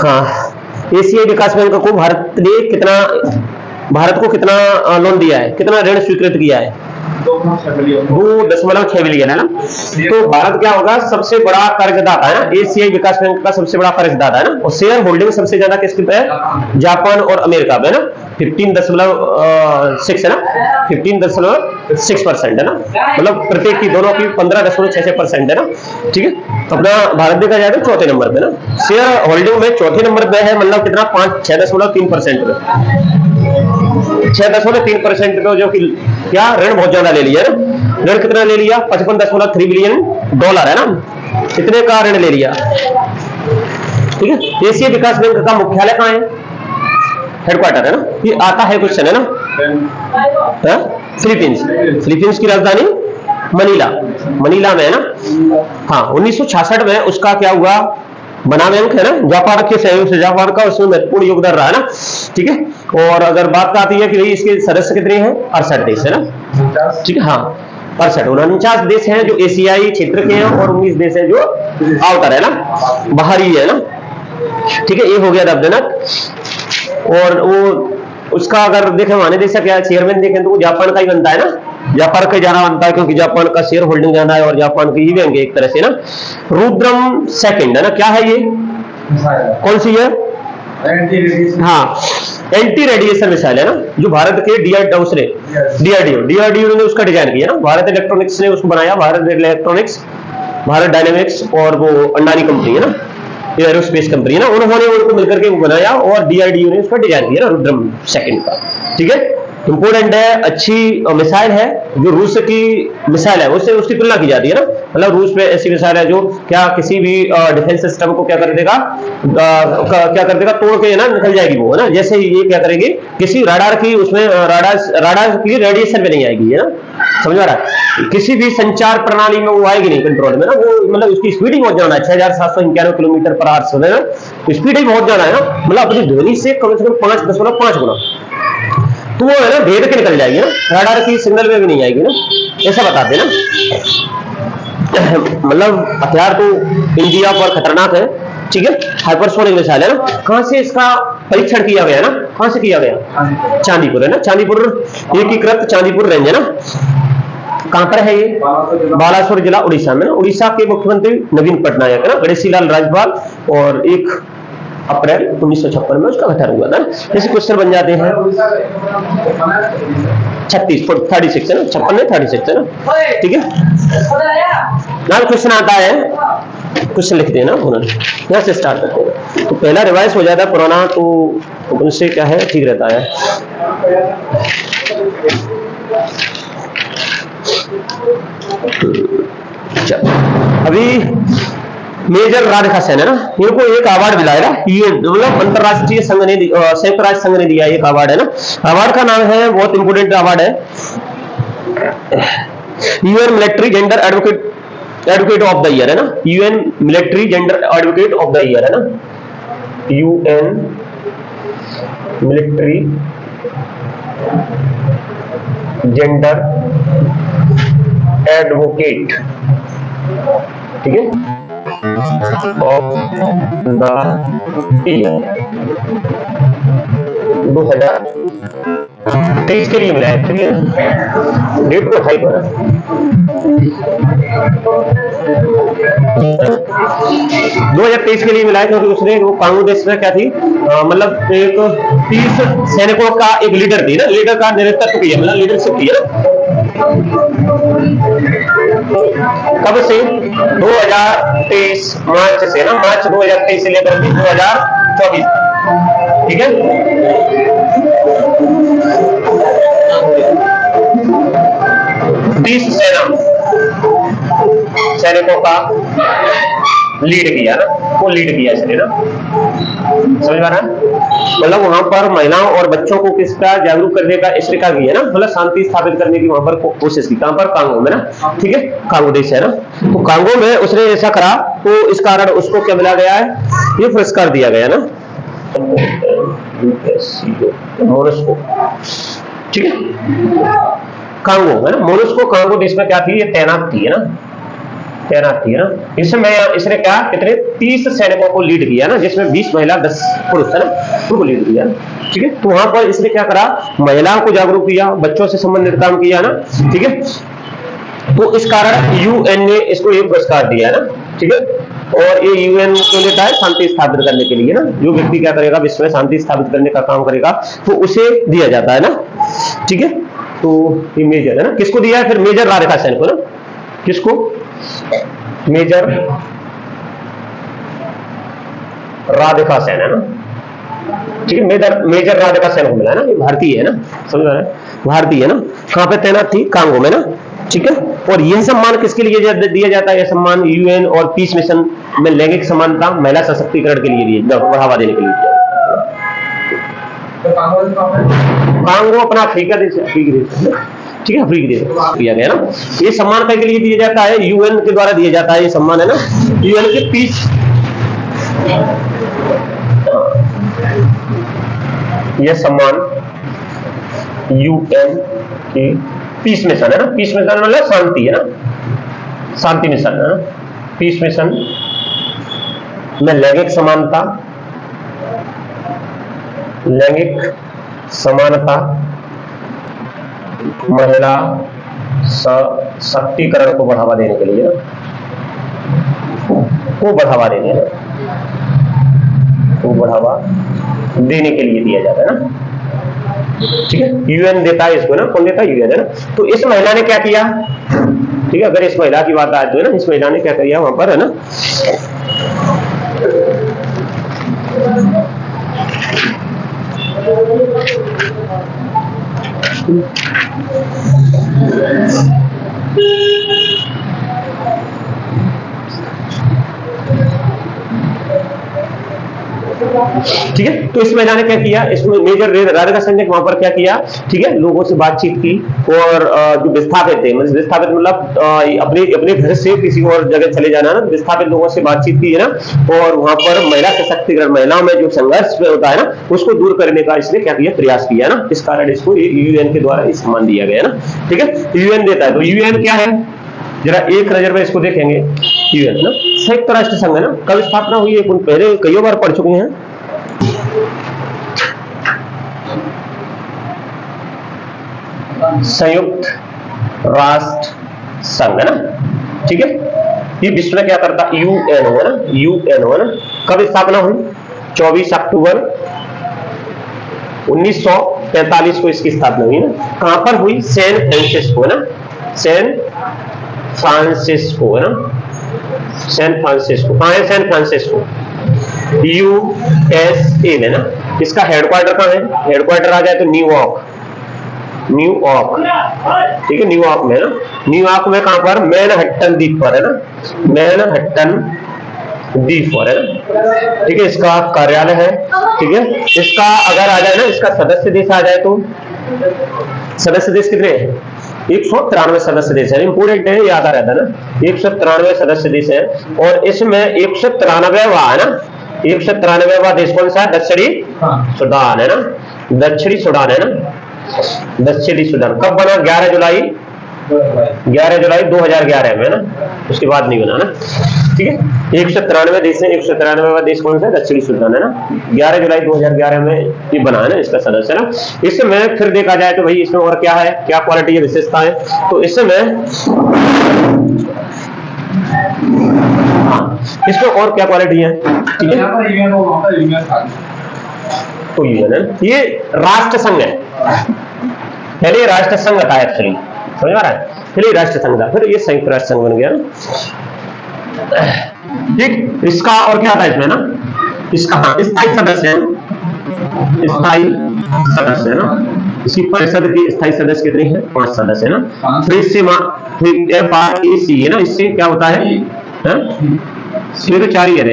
हाँ, एशियाई विकास बैंक को भारत को कितना लोन दिया है, कितना ऋण स्वीकृत किया है? 2.6 बिलियन है ना। तो भारत क्या होगा, सबसे बड़ा कर्जदाता है ना, एशियाई विकास बैंक का सबसे बड़ा कर्जदाता है ना। और शेयर होल्डिंग सबसे ज्यादा किसके पे है? जापान और अमेरिका पे है ना, 15.6 है ना, 15.6% है ना, मतलब प्रत्येक की, दोनों की 15.66% है ना। ठीक है, अपना भारत देखा जाए तो चौथे नंबर पे ना, शेयर होल्डिंग में चौथे नंबर पे है, मतलब कितना 6.3% पे, 6.3% पे, जो कि क्या ऋण बहुत ज्यादा ले लिया ना। ऋण कितना ले लिया? 55.3 बिलियन डॉलर है ना, इतने का ऋण ले लिया। ठीक है, एशियाई विकास बैंक का मुख्यालय कहाँ है? हेडक्वार्टर है ना, ये आता है क्वेश्चन है ना, फिलीपींस। फिलीपींस की राजधानी मनीला में है ना। हाँ, 1966 में उसका क्या हुआ, बना बैंक है ना, जापान के सहयोग से, जापान का उसमें महत्वपूर्ण योगदान रहा है ना। ठीक है, और अगर बात आती है कि भाई इसके सदस्य कितने हैं, 68 देश है ना। ठीक है, हाँ 49 देश हैं जो एशियाई क्षेत्र के हैं, और 19 देश हैं जो आउटर है ना, बाहरी है ना। ठीक है, ये हो गया दबदनक। और वो उसका अगर देखें माने देश का क्या चेयरमैन देखें तो वो जापान का ही बनता है ना, जापान का जाना बनता है, क्योंकि जापान का शेयर होल्डिंग जाना है और जापान की ही बैंक एक तरह से ना। रुद्रम सेकंड है ना, क्या है ये, कौन सी है? हाँ, एंटी रेडिएशन मिसाइल है ना, जो भारत के डीआरडीओ ने उसका डिजाइन किया ना। भारत इलेक्ट्रॉनिक्स ने उसको बनाया, भारत इलेक्ट्रॉनिक्स, भारत डायनेमिक्स और वो अंडानी कंपनी है ना, एरोस्पेस कंपनी है ना, उन्होंने उनको मिलकर के वो बनाया, और डीआरडीओ ने उसका डिजाइन किया ना, रुद्रम सेकंड का। ठीक है, इंपोर्टेंट है, अच्छी मिसाइल है, जो रूस की मिसाइल है उससे उसकी तुलना की जाती है ना। मतलब रूस में ऐसी मिसाइल है जो क्या किसी भी डिफेंस सिस्टम को क्या कर देगा, तोड़ के ना निकल जाएगी वो है ना। जैसे ये क्या करेगी, किसी राडार की, उसमें राडार की रेडिएशन में नहीं आएगी है ना, समझ आ रहा है। किसी भी संचार प्रणाली में वो आएगी नहीं, कंट्रोल में ना, वो मतलब उसकी स्पीड ही बहुत ज्यादा है, 6791 किलोमीटर पर आवर है ना, स्पीड ही बहुत ज्यादा है ना, मतलब अपनी ध्वनि से कम 5.5 गुना, तो वो है ना भेद के निकल जाएगी ना, राडार की सिग्नल में भी नहीं आएगी ना, ऐसा बताते ना। मतलब हथियार तो इंडिया पर खतरनाक है। ठीक है, हाइपरसोनिक मिसाइल है ना। कहां से इसका परीक्षण किया गया ना, कहां से किया गया? चांदीपुर है ना, चांदीपुर एकीकृत चांदीपुर रेंज है ना। कहां पर है ये? बालासोर जिला उड़ीसा में ना। उड़ीसा के मुख्यमंत्री नवीन पटनायक है ना, गणेशी लाल राज्यपाल, और 1 अप्रैल 1956 में उसका गठन हुआ था। जैसे क्वेश्चन बन जाते हैं 36 है ना, 56 है ना। ठीक है, ना क्वेश्चन आता है, क्वेश्चन लिखते हैं ना उन्होंने, यहाँ से स्टार्ट करते हैं। तो पहला रिवाइज हो जाता है, पुराना तो उनसे क्या है, ठीक रहता है। अभी मेजर राधिका सेन है ना, इनको एक अवार्ड मिला है ना, ये मतलब अंतरराष्ट्रीय संघ ने, संयुक्त राष्ट्र संघ ने दिया एक अवार्ड है ना। अवार्ड का नाम है, बहुत इंपोर्टेंट अवार्ड है, UN military gender advocate of the year है ना। UN military gender advocate of the year है ना, यूएन मिलिट्री जेंडर एडवोकेट, ठीक है, ऑफ द ईयर 2023 के लिए मिला है। ठीक है, डेट को हाइप है 2023 के लिए मिला है, क्योंकि उसने वो कांगो देश में क्या थी, मतलब एक 30 सैनिकों का एक लीडर थी ना, लीडर का नेतृत्व किया, मतलब लीडरशिप किया। कब से? 2023 मार्च से ना, मार्च 2023 से लेकर 2024। ठीक है, 30 सैनिकों का लीड किया ना, वो लीड किया इसने ना, समझ पा रहा है। मतलब वहां पर महिलाओं और बच्चों को किसका जागरूक करने का इश्तिका किया ना, मतलब शांति स्थापित करने की वहां पर कोशिश की। कहां पर? कांगो में ना। ठीक है, कांगो देश है ना, तो कांगो में उसने ऐसा करा, तो इस कारण उसको क्या मिला गया है, ये पुरस्कार दिया गया ना, मोनस्को। ठीक है, कांगो है ना, मोनस्को कांगो देश में क्या थी, ये तैनात थी है ना, तैनात थी, है ना। इसमें इसने क्या कितने 30 सैनिकों को लीड किया ना, जिसमें 20 महिला 10 पुरुष, है ना, उनको लीड किया। ठीक है, तो वहां पर इसने क्या करा, महिलाओं को जागरूक किया, बच्चों से संबंधित काम किया ना। ठीक है, तो इस कारण यूएन ने इसको एक पुरस्कार दिया है ना। ठीक है, और ये यूएन क्यों देता है, शांति स्थापित करने के लिए ना। जो व्यक्ति क्या करेगा, विश्व में शांति स्थापित करने का काम करेगा, तो उसे दिया जाता है ना। ठीक है, तो ये मेजर है ना, किसको दिया है फिर, मेजर राधिका सेन को ना। किसको, मेजर राधिका सेन, है ना। ठीक है, मेजर राधिका सेन को मिला है ना, ये भारतीय है ना, समझ रहे हैं, भारतीय है ना। कहां पे तैनात थी, कांगो में ना। ठीक है, और यह सम्मान किसके लिए दिया जाता है, यह सम्मान यूएन और पीस मिशन में लैंगिक समानता, महिला सशक्तिकरण के लिए बढ़ावा देने के लिए दिया। कांगो अपना अफ्रीका देश है, अफ्रीकी देश है। ठीक है, अफ्रीकी देश दिया गया ना। ये सम्मान के लिए दिया जाता है, यूएन के द्वारा दिया जाता है ये सम्मान, है ना, यूएन के पीस, यह सम्मान यूएन के पीस मिशन, है ना। पीस मिशन मतलब शांति, है ना, शांति मिशन, है ना। पीस मिशन में लैंगिक समानता, लैंगिक समानता, महिला सशक्तिकरण को बढ़ावा देने के लिए, को बढ़ावा देने, को बढ़ावा देने के लिए दिया जाता है ना। ठीक है, यूएन देता है इसको ना, कौन देता है, यूएन, है ना। तो इस महिला ने क्या किया, ठीक है, अगर इस महिला की बात आए तो, है ना, इस महिला ने क्या किया वहां पर, है ना। ठीक है, तो इस महिला ने क्या किया, इसमें मेजर राधिका सेन ने वहां पर क्या किया, ठीक है, लोगों से बातचीत की, और जो विस्थापित थे, मतलब विस्थापित मतलब अपने अपने घर से किसी और जगह चले जाना ना, विस्थापित लोगों से बातचीत की, है ना। और वहां पर महिला सशक्तिकरण, महिलाओं में जो संघर्ष होता है ना, उसको दूर करने का इसने क्या किया, प्रयास किया ना। इस कारण इसको यूएन के द्वारा सम्मान दिया गया ना। ठीक है, यूएन देता है, तो यूएन क्या है, जरा एक नजर में इसको देखेंगे। यूएन ना संयुक्त राष्ट्र संघ है ना, कब स्थापना हुई है, पहले कई बार पढ़ चुके हैं। संयुक्त राष्ट्र संघ, है ना। ठीक है, ये विश्व में क्या करता, यूएनओ, है ना, यूएनओ, है ना। कब स्थापना हुई, 24 अक्टूबर 1945 को इसकी स्थापना हुई ना। कहां पर हुई, सैन फ्रांसिस्को, है ना, सैन फ्रांसिस्को, है ना, सैन फ्रांसिस्को। कहां है सैन फ्रांसिस्को, यूएसए में ना। इसका हेडक्वार्टर कहां है, हेडक्वार्टर आ जाए तो न्यूयॉर्क, न्यूयॉर्क, ठीक है, न्यूयॉर्क में ना। न्यूयॉर्क में कहां पर, मैनहट्टन द्वीप पर, है ना, मैनहट्टन द्वीप पर, है ना। ठीक है, इसका कार्यालय है। ठीक है, इसका अगर आ जाए ना, इसका सदस्य देश आ जाए तो, सदस्य देश कितने हैं, 193 सदस्य देश है। इंपोर्टेंट है, याद आ रहता है ना, 193 सदस्य देश है। और इसमें 193वां है ना, 193वां देश कौन सा है, दक्षिणी सूडान, है ना, दक्षिणी सूडान, है ना, दक्षिणी सूडान। कब बना, 11 जुलाई 2011 में, है ना, उसके बाद नहीं बना ना। ठीक है, 193 देश है, 193वां देश कौन सा है, दक्षिणी सूडान, है ना। 11 जुलाई 2011 में ये बना है ना, इसका सदस्य, है ना। इसमें फिर देखा जाए तो भाई इसमें और क्या है, क्या क्वालिटी है, विशेषता है, तो इसमें इसमें और क्या क्वालिटी है। ठीक है, तो यूएन है, ये राष्ट्र संघ है, पहले राष्ट्र संघ था एक्चुअली, समझ आ रहा है, पहले राष्ट्र संघ था, फिर ये संयुक्त राष्ट्र संघ बन गया ना। ठीक, इसका और क्या था इसमें ना, इसका हाँ स्थायी सदस्य है, स्थायी सदस्य है ना। इसकी परिषद की स्थायी सदस्य कितने हैं, 5 सदस्य है ना। फिर इससे FREC है ना, इससे क्या होता है, ये तो 4 ही है,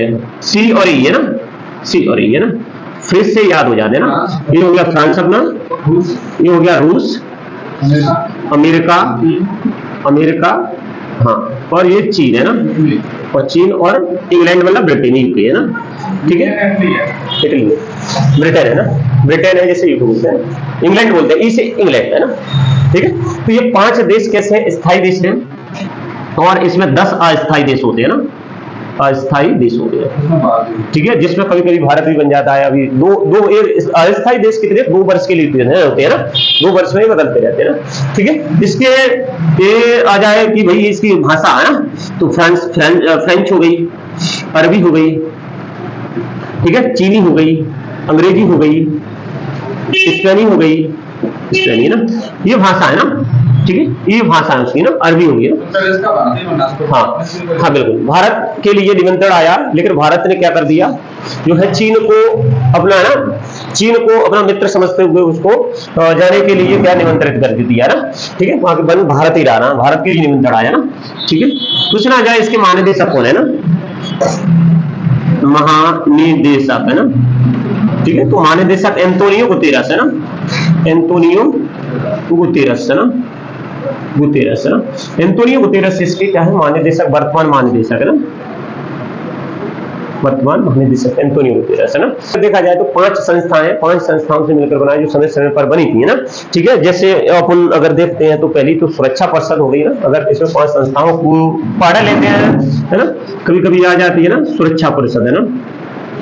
सी और ई है ना, सी और ई है ना। फिर से याद हो जाते ना, ये हो गया फ्रांस अपना, ये हो गया रूस, अमेरिका, अमेरिका, हाँ, और ये चीन है ना, और चीन और इंग्लैंड मतलब ब्रिटेन, यूके है ना। ठीक है, इटली, ब्रिटेन है ना, ब्रिटेन है जैसे यूके बोलते हैं, इंग्लैंड बोलते हैं, इसे इंग्लैंड है ना। ठीक है, तो ये 5 देश कैसे स्थायी देश हैं, और इसमें 10 अस्थायी देश होते हैं ना, अस्थायी देश होते हैं, ठीक है, जिसमें कभी कभी भारत भी बन जाता है। अभी दो दो अस्थायी देश कितने 2 वर्ष के लिए होते हैं ना, 2 वर्ष में ही बदलते रहते हैं ना, ठीक है। इसके ये आ जाए कि भाई इसकी भाषा है ना, तो फ्रेंच हो गई, अरबी हो गई, ठीक है, चीनी हो गई, अंग्रेजी हो गई, स्पेनी हो गई, स्पेनी ना, ये भाषा है ना, ठीक है, ये भाषा है उसकी ना, अरबी होगी ना। हाँ हाँ बिल्कुल, भारत के लिए निमंत्रण आया, लेकिन भारत ने क्या कर दिया, जो है चीन को अपना ना, चीन को अपना मित्र समझते हुए उसको जाने के लिए क्या निमंत्रित कर दिया ना, ठीक है, वहां के भारत ही रहा ना, भारत के लिए निमंत्रण आया ना, ठीक है। पूछना जाए इसके महानिदेशक कौन है ना, महानिदेशक है ना, ठीक है, तो महानिदेशक एंटोनियो गुतेरस है ना, एंटोनियो गुतेरस है ना, गुतेरस है ना, एंटोनियो गुतेरस इसके क्या है महानिदेशक, वर्तमान महानिदेशक है ना, वर्तमान महानिदेशक एंटोनियो गुतेरस है ना। देखा जाए तो 5 संस्थाएं, 5 संस्थाओं से मिलकर बनाई, जो समय समय पर बनी थी ना, ठीक है। जैसे अपन अगर देखते हैं तो पहली तो सुरक्षा परिषद हो गई ना, अगर इसमें 5 संस्थाओं को पढ़ लेते हैं है ना, कभी कभी आ जाती है ना सुरक्षा परिषद है ना,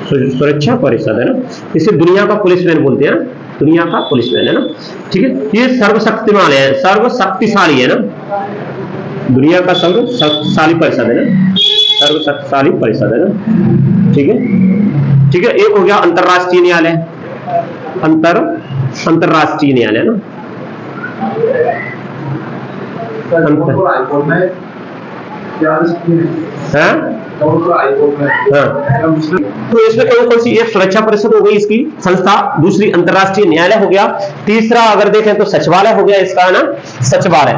सुरक्षा परिषद है ना, इसे दुनिया का पुलिसमैन बोलते हैं, दुनिया का पुलिसमैन है ना, ठीक है। ये सर्वशक्तिमान है, सर्वशक्तिशाली है ना, दुनिया का सर्वशक्तिशाली परिषद है ना, सर्वशक्तिशाली परिषद है ना, ठीक है, ठीक है। एक हो गया अंतरराष्ट्रीय न्यायालय, अंतरराष्ट्रीय न्यायालय ना, तो इसमें कौन सी, एक सुरक्षा परिषद हो गई इसकी संस्था, दूसरी अंतरराष्ट्रीय न्यायालय हो गया, तीसरा अगर देखें तो सचिवालय हो गया इसका है ना, सचिवालय,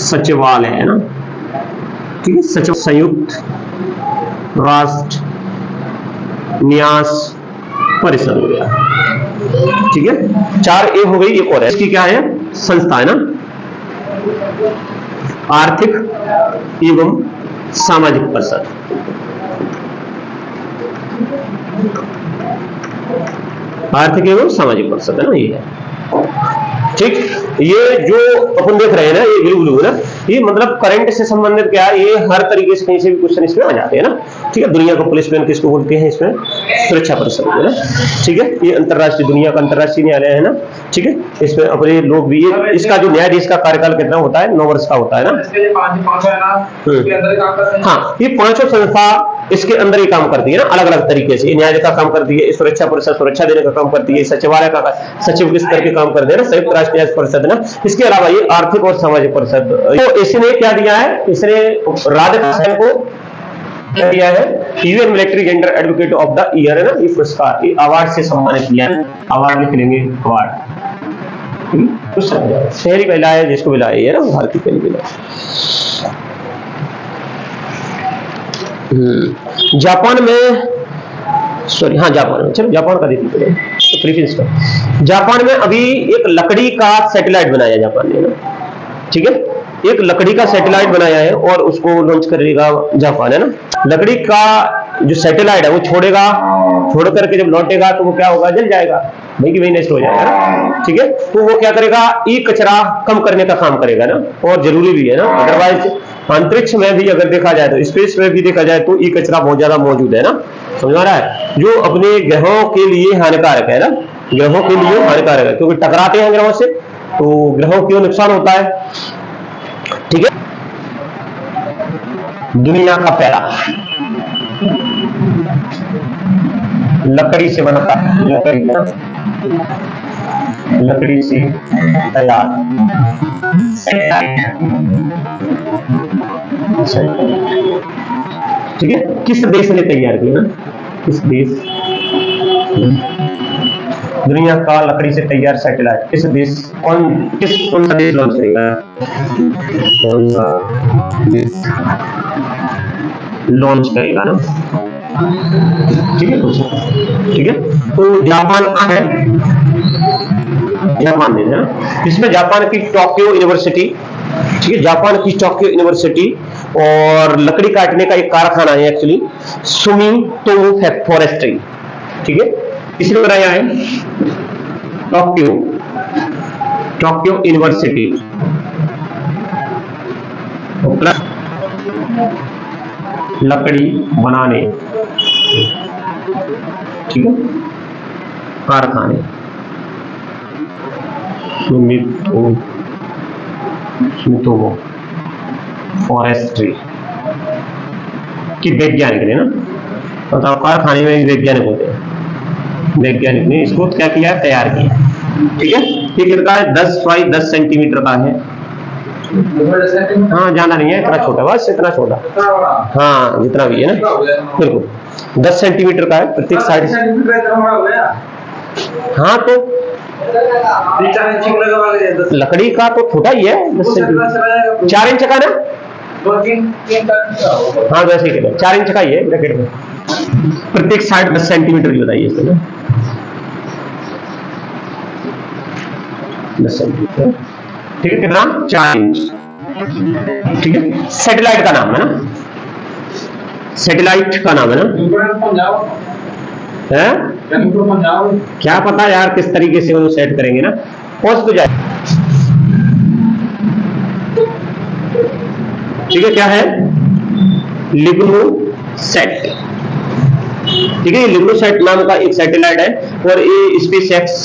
सचिवालय है ना, ठीक है, सचिव संयुक्त राष्ट्र न्यास परिषद हो गया, ठीक है। 4 हो गई, एक और है इसकी क्या है, संस्था है ना, आर्थिक एवं सामाजिक परिषद, आर्थिक एवं सामाजिक परिषद है ना, ये है, ठीक। ये जो अपन देख रहे हैं ना, ये ब्लू है ना, ये मतलब करंट से संबंधित क्या है, ये हर तरीके से कहीं से भी क्वेश्चन इसमें आ जाते हैं ना, ठीक है। दुनिया का पुलिसमैन किसको बोलते हैं, इसमें सुरक्षा परिषद है ना, ठीक है। ये अंतरराष्ट्रीय, दुनिया का अंतरराष्ट्रीय न्यायालय है ना, ठीक है। इसमें अपने लोग भी, इसका जो न्यायाधीश का कार्यकाल कितना होता है, 9 वर्ष का होता है ना। हाँ, ये 5 संस्था इसके अंदर ही काम करती है ना, अलग अलग तरीके से। न्यायालय का काम करती है, सुरक्षा परिषद सुरक्षा देने का काम करती है, सचिवालय का सचिव के स्तर के काम करते हैं ना, संयुक्त राष्ट्र न्याय परिषद ना। इसके अलावा ये आर्थिक और सामाजिक परिषद, तो इसने क्या दिया है, इसने राधाकृष्णन को क्या दिया है, UN military gender advocate of the year है ना, ये पुरस्कार, ये अवार्ड से सम्मानित किया है, अवार्ड लिख लेंगे, अवार्ड शहरी महिला है जिसको मिला है ना, भारतीय पहली महिला। जापान में, सॉरी हाँ जापान में, चलो जापान का देखिए तो प्रीफिक्स का, जापान में अभी एक लकड़ी का सैटेलाइट बनाया जापान ने ना, ठीक है, एक लकड़ी का सैटेलाइट बनाया है और उसको लॉन्च करेगा जापान है ना। लकड़ी का जो सैटेलाइट है वो छोड़ेगा, छोड़ करके जब लौटेगा तो वो क्या होगा, जल जाएगा, भाई की वही नष्ट हो जाएगा ना, ठीक है। तो वो क्या करेगा, ई कचरा कम करने का काम करेगा ना, और जरूरी भी है ना, अदरवाइज अंतरिक्ष में भी अगर देखा जाए तो, स्पेस में भी देखा जाए तो ई कचरा बहुत ज्यादा मौजूद है ना, समझ आ रहा है, जो अपने ग्रहों के लिए हानिकारक है ना, ग्रहों के लिए हानिकारक है, क्योंकि टकराते हैं ग्रहों से तो ग्रहों को नुकसान होता है, ठीक है। दुनिया का पहला लकड़ी से बनता है, लकड़ी से तैयार, ठीक है। किस देश ने तैयार किया ना, किस देश, दुनिया का लकड़ी से तैयार सैटेलाइट किस देश, कौन सा देश लॉन्च करेगा, कौन सा देश लॉन्च करेगा ना, ठीक है, ठीक है। तो जापान है, जापान है ना, इसमें जापान की टोक्यो यूनिवर्सिटी, ठीक है, जापान की टोक्यो यूनिवर्सिटी और लकड़ी काटने का एक कारखाना है एक्चुअली, सुमिटोमो फॉरेस्ट्री, ठीक है, इसने बनाया है टोक्यो यूनिवर्सिटी, प्लस लकड़ी बनाने, ठीक है, कारखाने, सुमितोमो फॉरेस्ट्री की वैज्ञानिक ने ना, बताओ, कारखाने में वैज्ञानिक होते हैं, वैज्ञानिक ने इसको क्या किया, तैयार किया, ठीक है। ये कितना है, 10 बाई 10 सेंटीमीटर का है, हाँ ज्यादा नहीं है, इतना छोटा, बस इतना छोटा, हाँ जितना भी है ना, बिल्कुल 10 सेंटीमीटर का है प्रत्येक साइड। हाँ तो लकड़ी का तो छोटा ही है, 10 सेंटीमीटर, 4 इंच का ना, हाँ वैसे ही 4 इंच का ही है ब्रैकेट में, प्रत्येक साइड 10 सेंटीमीटर की बताइए इसमें, 10 सेंटीमीटर, ठीक है, कितना, 4 इंच, ठीक है। सैटेलाइट का नाम है ना, सैटेलाइट का नाम है ना, है क्या पता यार किस तरीके से वो सेट करेंगे ना, पहुंच तो जाए, ठीक है। क्या है, लिग्नोसैट, ठीक है, लिग्नोसैट नाम का एक सैटेलाइट है, और ये स्पेस एक्स,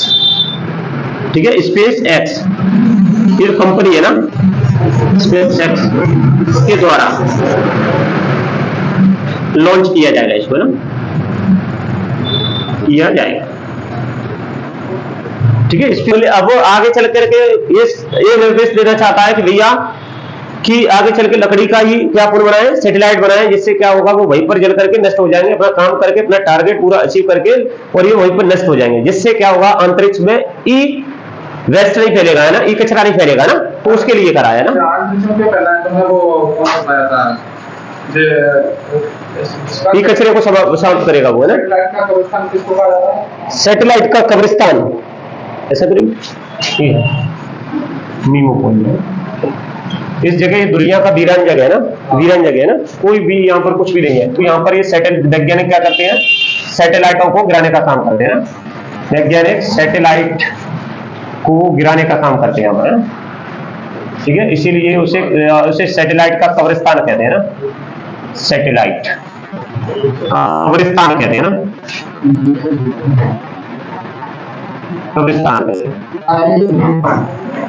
ठीक है, स्पेस एक्स ये कंपनी है ना, स्पेस एक्स के द्वारा लॉन्च किया जाएगा, इसको ना किया जाएगा, ठीक है। इसके लिए अब आगे चल करके ये निर्देश देना चाहता है कि भैया कि आगे चल के लकड़ी का ही क्या पुल बनाए, सैटेलाइट बनाए, जिससे क्या होगा, वो वहीं पर जल करके नष्ट हो जाएंगे, अपना काम करके अपना टारगेट पूरा अचीव करके, और ये वहीं पर नष्ट हो जाएंगे, जिससे क्या होगा, अंतरिक्ष में ई वेस्ट नहीं फैलेगा, है ना, ई कचरा नहीं फैलेगा ना, तो उसके लिए कराया ना। ई कचरे को समाप्त करेगा वो, है ना, सैटेलाइट का कब्रिस्तान, ऐसा करेंगे, मीमो पॉइंट, इस जगह दुनिया का वीरान जगह है ना, वीरान जगह है ना, कोई भी यहाँ पर कुछ भी नहीं है, तो यहाँ पर ये वैज्ञानिक क्या करते हैं, सैटेलाइटों को गिराने का काम करते हैं, वैज्ञानिक सैटेलाइट को गिराने का काम करते हैं यहाँ पर, ठीक है, इसीलिए उसे सैटेलाइट का कब्रिस्तान कहते हैं ना, सैटेलाइट कब्रिस्तान कहते हैं ना, कब्रिस्तान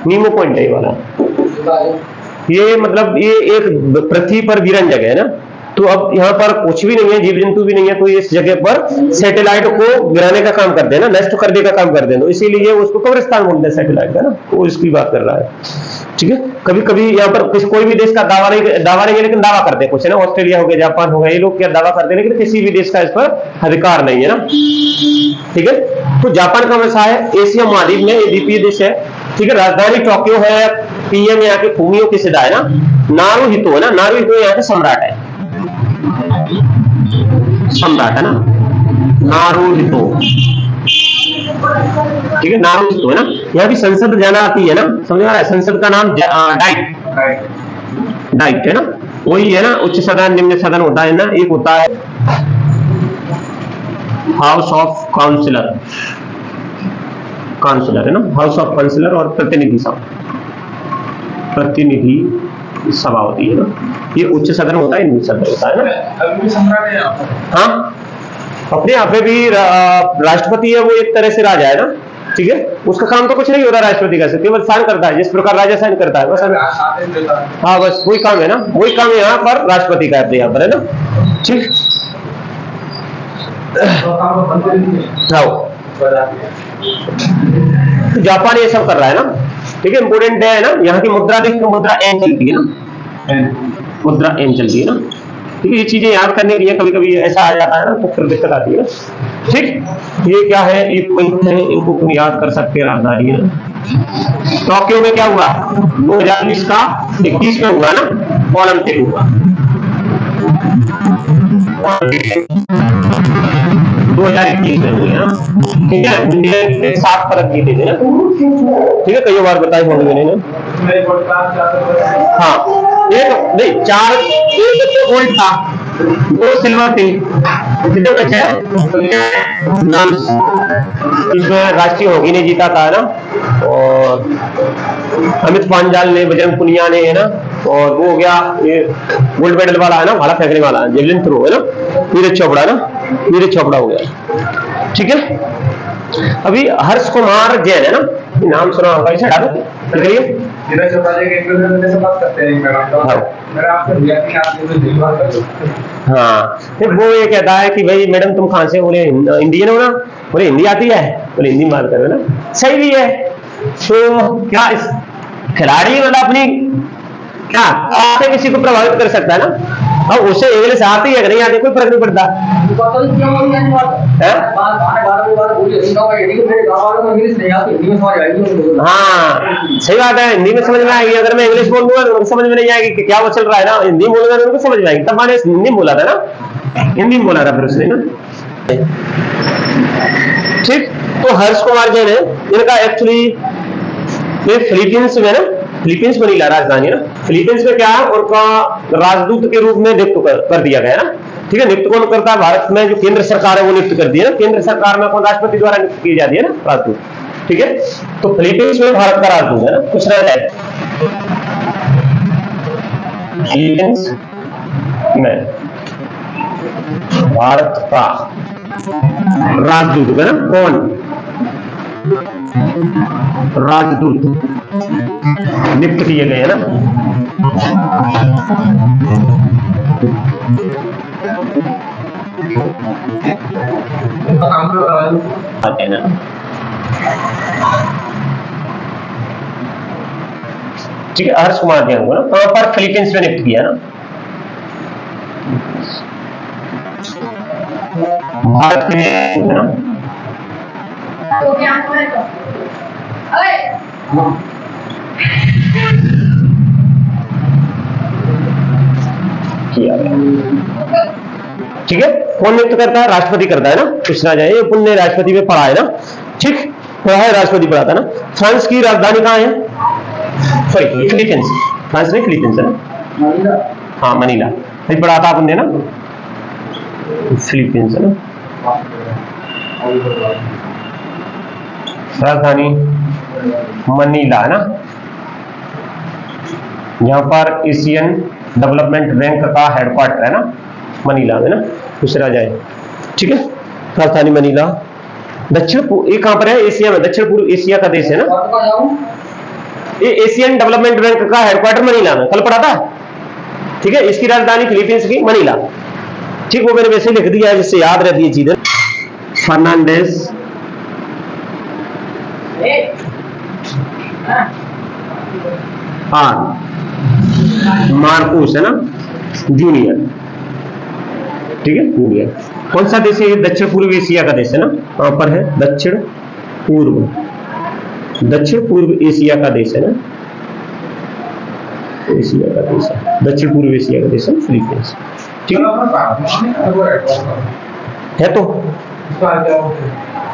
नीमो पॉइंट है वाला, ये मतलब ये एक पृथ्वी पर वीरान जगह है ना, तो अब यहाँ पर कुछ भी नहीं है, जीव जंतु भी नहीं है, तो इस जगह पर सैटेलाइट को गिराने का काम करते हैं ना, नष्ट करने का काम करते हैं, तो इसीलिए उसको कब्रिस्तान बोलते हैं सैटेलाइट का ना, वो इसकी बात कर रहा है, ठीक है। कभी कभी यहाँ पर कोई भी देश का दावा नहीं है, लेकिन दावा करते हैं कुछ, है ना, ऑस्ट्रेलिया हो गया, जापान हो गया, ये लोग क्या दावा करते हैं, लेकिन किसी भी देश का इस पर अधिकार नहीं है ना, ठीक है। तो जापान का वैसा है, एशिया महाद्वीप में ये द्वीपीय देश है, ठीक है, राजधानी टोक्यो है, पीएम यहाँ के फूमियो किशिदा है ना, नारुहितो है ना, नारुहितो यहाँ के सम्राट है, सम्राट है ना, नारुहितो, ठीक है, नारुहितो है ना। यहाँ की संसद जाना आती है ना, समझ में आ रहा है, संसद का नाम डाइट है ना, वही है ना, उच्च सदन निम्न सदन होता है ना, एक होता है हाउस ऑफ काउंसिलर है ना, हाउस ऑफ काउंसिलर, और प्रतिनिधि सभा होती है ना, ये उच्च सदन होता है, निम्न सदन होता है ना। हाँ, अपने यहाँ पे भी राष्ट्रपति है, वो एक तरह से राजा है ना, ठीक है, उसका काम तो कुछ नहीं होता राष्ट्रपति का, केवल साइन करता है, जिस प्रकार राजा साइन करता है बस, हाँ बस वही काम है ना, वही काम यहाँ पर राष्ट्रपति का यहाँ पर है ना, ठीक। जापान ये सब कर रहा है ना, ठीक है, इंपोर्टेंट है ना। यहाँ की मुद्रा देखिए, मुद्रा एन चलती है ना, मुद्रा एन चलती है ना, ठीक है। ये चीजें याद करने के लिए कभी कभी ऐसा आ जाता है ना, तो फिर दिक्कत आती है, ठीक। ये क्या है, एक पॉइंट है, इनको तुम याद कर सकते हैं, राजधानी है। टोक्यो में क्या हुआ, 2020 का 21 में हुआ ना, ओलंपिक हुआ, 2021 में हुई ना, ठीक है। इंडिया ने 7 पदक जीते थे ना, ठीक है, कई बार बताई होंगे मैंने ना। हाँ, एक नहीं 4, एक गोल्ड था, 2 सिल्वर थी, कितने बचे इसमें, राष्ट्रीय हॉकी ने जीता था ना, और अमित पांचाल ने, बजरंग पुनिया ने, है ना, और वो हो गया ये गोल्ड मेडल वाला है ना, भाला फेंकने वाला है, जेवलिन थ्रो है ना, नीरज चोपड़ा ना, नीरज चोपड़ा हो गया। ठीक है, अभी हर्ष कुमार जैन है ना, नाम सुना होगा, इसे हटा दो, लिखिए। नीरज चोपड़ा जी के इंटरव्यू में से बात करते हैं मेरा आपसे भैया कि आप मुझे दिल बात कर दो। हाँ, फिर वो ये कहता है कि भाई मैडम तुम कहाँ से, बोले इंडियन हो ना, बोले हिंदी आती है, बोले हिंदी में बात करो ना, सही भी है। तो क्या इस खिलाड़ी मतलब अपनी क्या आपसे किसी को प्रभावित कर सकता है ना, अब उसे इंग्लिश आती है कि नहीं आती कोई फर्क नहीं पड़ता। हाँ सही बात है, हिंदी में समझ में आएगी, अगर मैं इंग्लिश बोल दूंगा तो उनको समझ में नहीं आएगी कि क्या वो चल रहा है ना, हिंदी बोलूंगा तो उनको समझ में आएगी। तब मैंने हिंदी में बोला था ना, हिंदी में बोला था फिर उसने ना। ठीक, तो हर्ष कुमार जैन है, इनका एक्चुअली ये फिलीपींस में ना, फिलीपींस मनीला राजधानी ना, फिलीपींस में क्या है उनका राजदूत के रूप में नियुक्त कर दिया गया ना। ठीक है, नियुक्त कौन करता है, भारत में जो केंद्र सरकार है वो नियुक्त कर दिया ना, केंद्र सरकार में कौन राष्ट्रपति द्वारा नियुक्त की जाती है ना राजदूत। ठीक है, तो फिलीपींस में भारत का राजदूत है ना, कुछ रह जाए फिलीपींस में भारत का राजदूत है ना, कौन राजदूत नियुक्त किए गए हैं ना। ठीक है, हर्ष कुमार जैन को ना कहां पर, फिलीपींस में नियुक्त किया ना, भारत में ना। ठीक है, कौन नियुक्त करता है, राष्ट्रपति करता है ना, कुछ ना जाए, पुण्य राष्ट्रपति में पढ़ा है ना। ठीक, पढ़ा है, राष्ट्रपति पढ़ाता है ना। फ्रांस की राजधानी कहाँ है, सॉरी फिलीपींस, फ्रांस में फिलीपींस है ना, हाँ मनीला, अभी पढ़ा था आपने ना, फिलीपींस है ना, राजधानी मनीला है ना, जहां पर एशियन डेवलपमेंट बैंक का हेडक्वार्टर है ना, मनीला में ना, दूसरा जाए। ठीक है, राजधानी मनीला, दक्षिण ये कहां पर है, एशिया में, दक्षिण पूर्व एशिया का देश है ना, ये एशियन डेवलपमेंट बैंक का हेडक्वार्टर मनीला में, कल पढ़ा था। ठीक है, इसकी राजधानी फिलीपींस की मनीला। ठीक, वो मैंने वैसे लिख दिया है जिससे याद रहती है चीजें। फर्नांडिस मार्कोस है ना, जूनियर। ठीक है, जूनियर कौन सा देश है, ये दक्षिण पूर्व एशिया का देश है ना, वहां पर है दक्षिण पूर्व एशिया का देश है ना, एशिया का देश है, दक्षिण पूर्व एशिया का देश है फिलीपींस। ठीक है, तो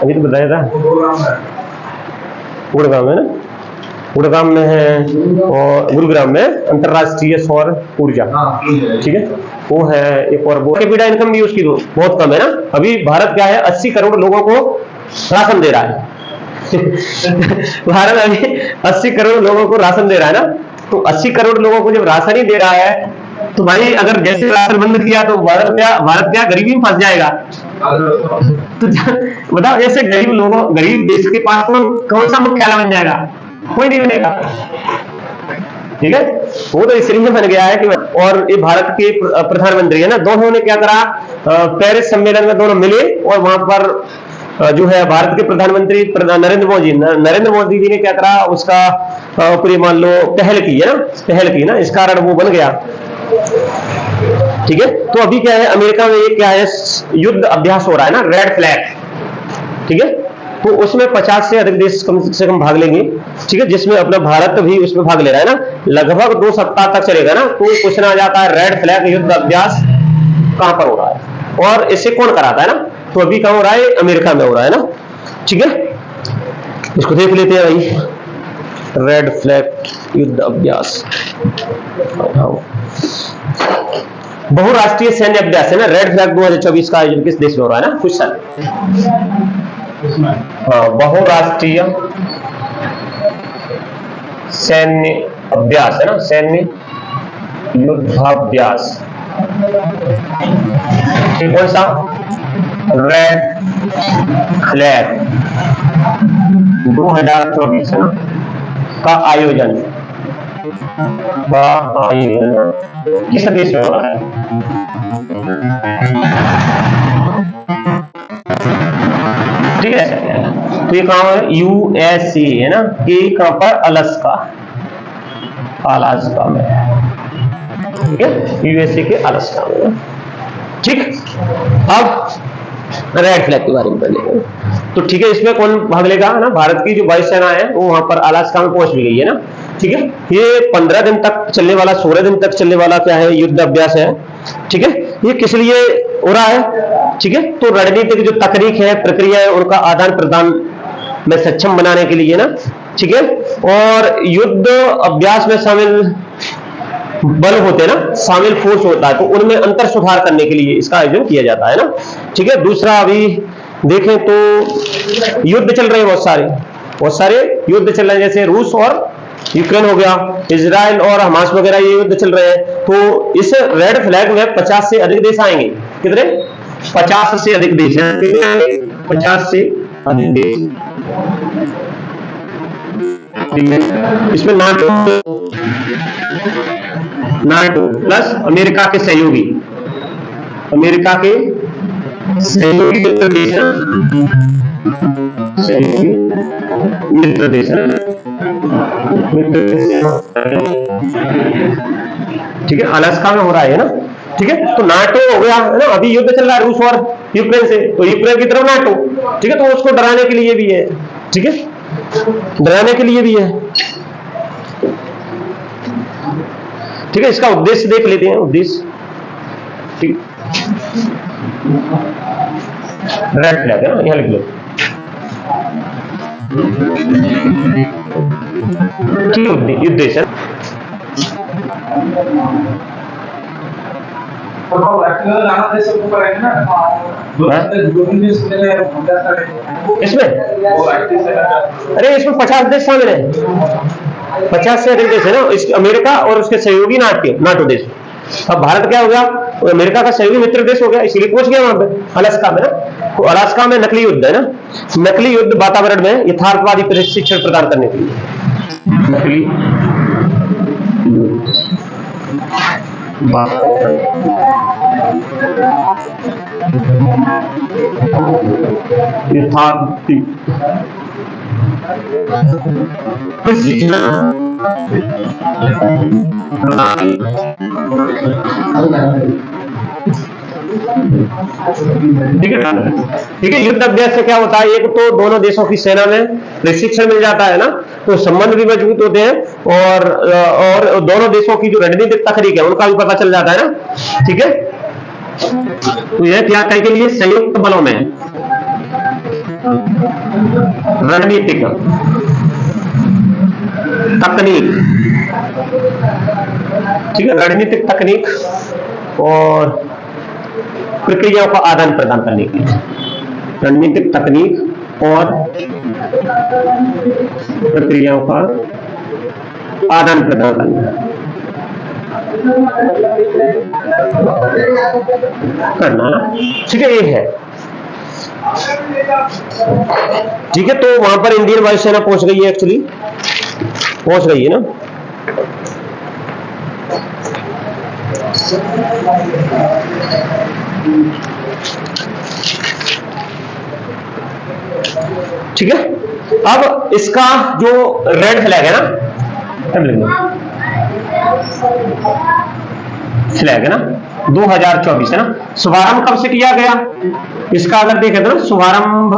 अभी तो बताया था, गुड़गांव है ना, गुड़गांव में है, और गुरुग्राम में अंतरराष्ट्रीय सौर ऊर्जा। ठीक है, वो है एक, और वो कैपिटा इनकम भी उसकी बहुत कम है ना। अभी भारत क्या है, 80 करोड़ लोगों को राशन दे रहा है भारत अभी 80 करोड़ लोगों को राशन दे रहा है ना, तो 80 करोड़ लोगों को जब राशन ही दे रहा है तो भाई अगर जैसे राशन बंद किया तो भारत क्या गरीबी में फंस जाएगा। तो बताओ, ऐसे गरीब देश के पास कौन सा मुख्यालय बन जाएगा, कोई नहीं बनेगा। ठीक है, वो तो इसलिए बन गया है कि, और ये भारत के प्रधानमंत्री है ना, दोनों ने क्या करा, पेरिस सम्मेलन में दोनों मिले और वहां पर जो है भारत के प्रधानमंत्री नरेंद्र मोदी जी ने क्या करा, उसका पूरी मान लो पहल की ना, इस कारण वो बन गया। ठीक है, तो अभी क्या है, अमेरिका में ये क्या है, युद्ध अभ्यास हो रहा है ना, रेड फ्लैग। ठीक है, तो उसमें 50 से अधिक देश कम से कम भाग लेंगे। ठीक है, जिसमें अपना भारत भी उसमें भाग ले रहा है ना, लगभग 2 सप्ताह तक चलेगा ना। तो क्वेश्चन आ जाता है, रेड फ्लैग युद्ध अभ्यास कहां पर हो रहा है और इसे कौन कराता है ना, तो अभी कहां हो रहा है, अमेरिका में हो रहा है ना। ठीक है, इसको देख लेते हैं भाई, रेड फ्लैग युद्ध अभ्यास, बहुराष्ट्रीय सैन्य अभ्यास है ना, रेड फ्लैग 2024 का आयोजन किस देश में हो रहा है ना, क्वेश्चन। हाँ, बहुराष्ट्रीय सैन्य अभ्यास है ना, सैन्य युद्धाभ्यास, कौन सा? रेड फ्लैग 2024 का आयोजन किस देश में हो रहा है? ठीक है, तो ये कहां है? यूएसए है ना, ये कहां पर? अलास्का, अलास्का में, ठीक है, यूएसए के अलास्का में। ठीक, अब रेड फ्लैग के बारे में पढ़ेंगे। तो ठीक है, इसमें कौन भाग लेगा ना? भारत की जो वायुसेना है वो वहां पर अलास्का में पहुंच भी गई है ना। ठीक है, ये 15 दिन तक चलने वाला, 16 दिन तक चलने वाला क्या है? युद्ध अभ्यास है। ठीक है, ये किस लिए हो रहा है? ठीक है, तो रणनीतिक जो तकनीक है, प्रक्रिया है, उनका आदान प्रदान में सक्षम बनाने के लिए ना। ठीक है, और युद्ध अभ्यास में शामिल बल होते हैं ना, शामिल फोर्स होता है, तो उनमें अंतर सुधार करने के लिए इसका आयोजन किया जाता है ना। ठीक है, दूसरा अभी देखें तो युद्ध चल रहे हैं, बहुत सारे युद्ध चल रहे हैं, जैसे रूस और यूक्रेन हो गया, इजराइल और हमास वगैरह ये युद्ध चल रहे हैं। तो इस रेड फ्लैग में 50 से अधिक देश आएंगे। कितने? 50 से अधिक देश हैं। 50 से अधिक देश। इसमें नाटो प्लस अमेरिका के सहयोगी, अमेरिका के सहयोगी मित्र देश, सहयोगी मित्र देश, ठीक है, अलास्का में हो रहा है ना। ठीक है, तो नाटो हो गया है ना, अभी युद्ध चल रहा है रूस और यूक्रेन से, तो यूक्रेन की तरफ नाटो। ठीक है, तो उसको डराने के लिए भी है। ठीक है, डराने के लिए भी है। ठीक है, इसका उद्देश्य देख लेते हैं, उद्देश्य। ठीक, रेड फ्लैग है ना, यहां लिख लो। ठीक, उद्देश्य इसमें, अरे इसमें 50 देश शामिल है, 50 से अधिक देश है ना। अमेरिका और उसके सहयोगी नाटो देश। अब भारत क्या हो गया? अमेरिका का सहयोगी मित्र देश हो गया, इसीलिए पहुंच गया वहां पे अलास्का में ना। तो अलास्का में नकली युद्ध है ना, नकली युद्ध वातावरण में यथार्थवादी प्रशिक्षण प्रदान करने के लिए। नकली ठीक है, युद्ध अभ्यास से क्या होता है? एक तो दोनों देशों की सेना में प्रशिक्षण मिल जाता है ना, तो संबंध भी मजबूत होते हैं, और दोनों देशों की जो रणनीतिक तकनीक है उनका भी पता चल जाता है ना। ठीक है, तो यह क्या के लिए? संयुक्त बलों में रणनीतिक तकनीक, ठीक है, रणनीतिक तकनीक और प्रक्रियाओं का आदान प्रदान करने के लिए, रणनीतिक तकनीक और प्रक्रियाओं का आदान प्रदान करना ना। ठीक है, ये है। ठीक है, तो वहां पर इंडियन वायुसेना पहुंच गई है, एक्चुअली पहुंच गई है ना। ठीक है, अब इसका जो रेड फ्लैग है ना, फ्लैग है ना, 2024 है ना। शुभारंभ कब से किया गया इसका? अगर देखें तो शुभारंभ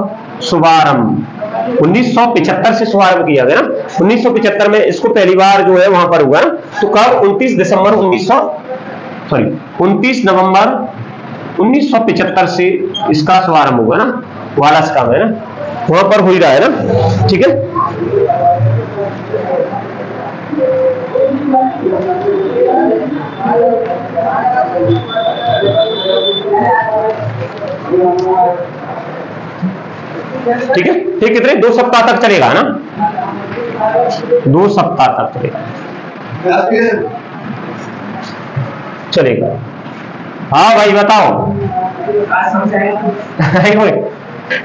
1975 से शुभारंभ किया गया ना। 1975 में इसको पहली बार जो है वहां पर हुआ ना। तो कब? 29 नवंबर 1975 से इसका शुभारंभ हुआ ना, अलास्का में ना, वहां पर हो ही रहा है ना। ठीक है, ठीक है, ये कितने? 2 सप्ताह तक चलेगा ना, 2 सप्ताह तक चलेगा। चलेगा। हाँ भाई बताओ। आज समझाएगा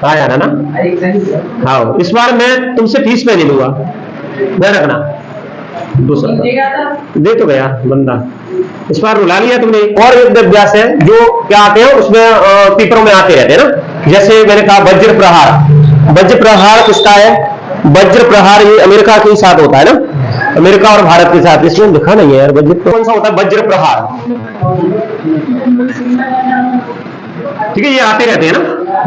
हाँ यार है ना। हाँ इस बार मैं तुमसे फीस पे नहीं लूंगा, ध्यान रखना। दूसरा दे तो गया बंदा, इस बार रुला लिया तुमने। और एक अभ्यास है जो क्या आते हैं उसमें पेपरों में आते रहते हैं ना, जैसे मैंने कहा वज्र प्रहार। वज्र प्रहार किसका है? वज्र प्रहार ये अमेरिका के साथ होता है ना, अमेरिका और भारत के साथ। इसमें लिखा नहीं है यार वज्र कौन सा होता है, वज्र प्रहार। ठीक है, ये आते रहते हैं ना।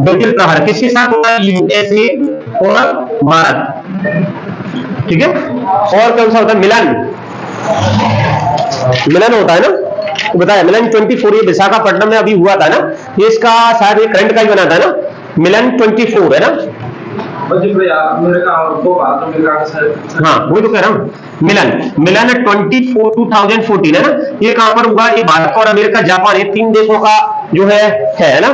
वज्र प्रहार किसके साथ होता है? यूएसए और भारत। ठीक है, और कौन सा होता है? मिलन। मिलन होता है ना, तो बताया मिलन 24 ये विशाखापट्टनम में अभी हुआ था ना, ये इसका शायद ये करंट का ही बना था ना, मिलन 24 है ना। अमेरिका और दो भारत अमेरिका के साथ। हाँ वही तो कह रहा हूँ, मिलन मिलन 24 2014 है ना। ये कहां पर हुआ? ये भारत और अमेरिका जापान, ये 3 देशों का जो है ना।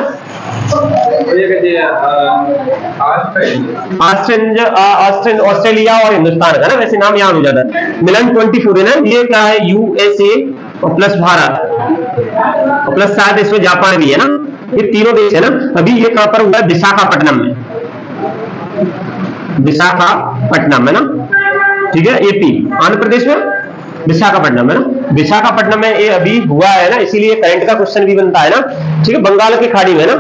ऑस्ट्रेलिया और हिंदुस्तान का ना, वैसे नाम याद हो जाता है। मिलन 24 है ना, ये क्या है? यूएसए और प्लस भारत और प्लस शायद इसमें जापान भी है ना, ये तीनों देश है ना। अभी ये कहां पर हुआ है? विशाखापट्टनम में, विशाखापट्टनम है ना। ठीक है, एपी आंध्र प्रदेश में विशाखापट्टनम है ना। विशाखापट्टनम में ये अभी हुआ है ना, इसीलिए करंट का क्वेश्चन भी बनता है ना। ठीक है, बंगाल की खाड़ी में ना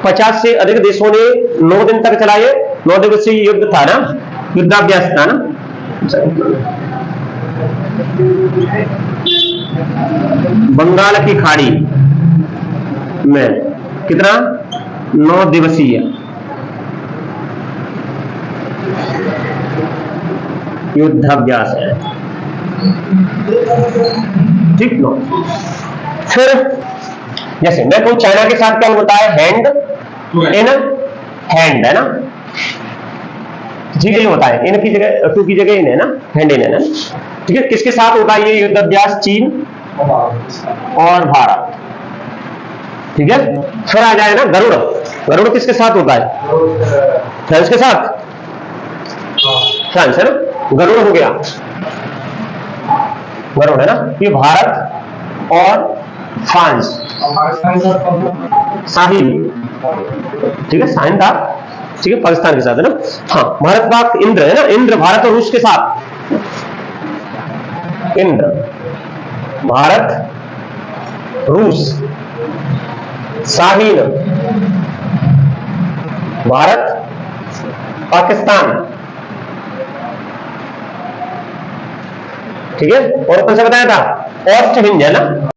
50 से अधिक देशों ने 9 दिन तक चला, ये 9 दिवसीय युद्ध था ना, युद्धाभ्यास था ना। बंगाल की खाड़ी में कितना? 9 दिवसीय युद्धाभ्यास है। ठीक नो। फिर जैसे मैं कहूं चाइना के साथ क्या होता है? हैंड इन हैंड है ना। ठीक है, ये होता है इन की जगह, टू की जगह इन है ना, हैंड इन है ना। ठीक है, किसके साथ होता है ये युद्धाभ्यास? चीन और भारत। ठीक है, फिर आ जाए ना गरुड़। गरुड़ किसके साथ होता है? फ्रांस के साथ, फ्रांस है ना। गरुड़ हो गया, गरुड़ है ना, ये भारत और फ्रांस। शाहीन, ठीक है, शाहीन था। ठीक है, पाकिस्तान के साथ है ना। हाँ, भारत पाक इंद्र है ना, इंद्र भारत और रूस के साथ। इंद्र भारत रूस, शाहीन भारत पाकिस्तान। ठीक है, और कौन सा बताया था? ऑस्ट हिंद है ना।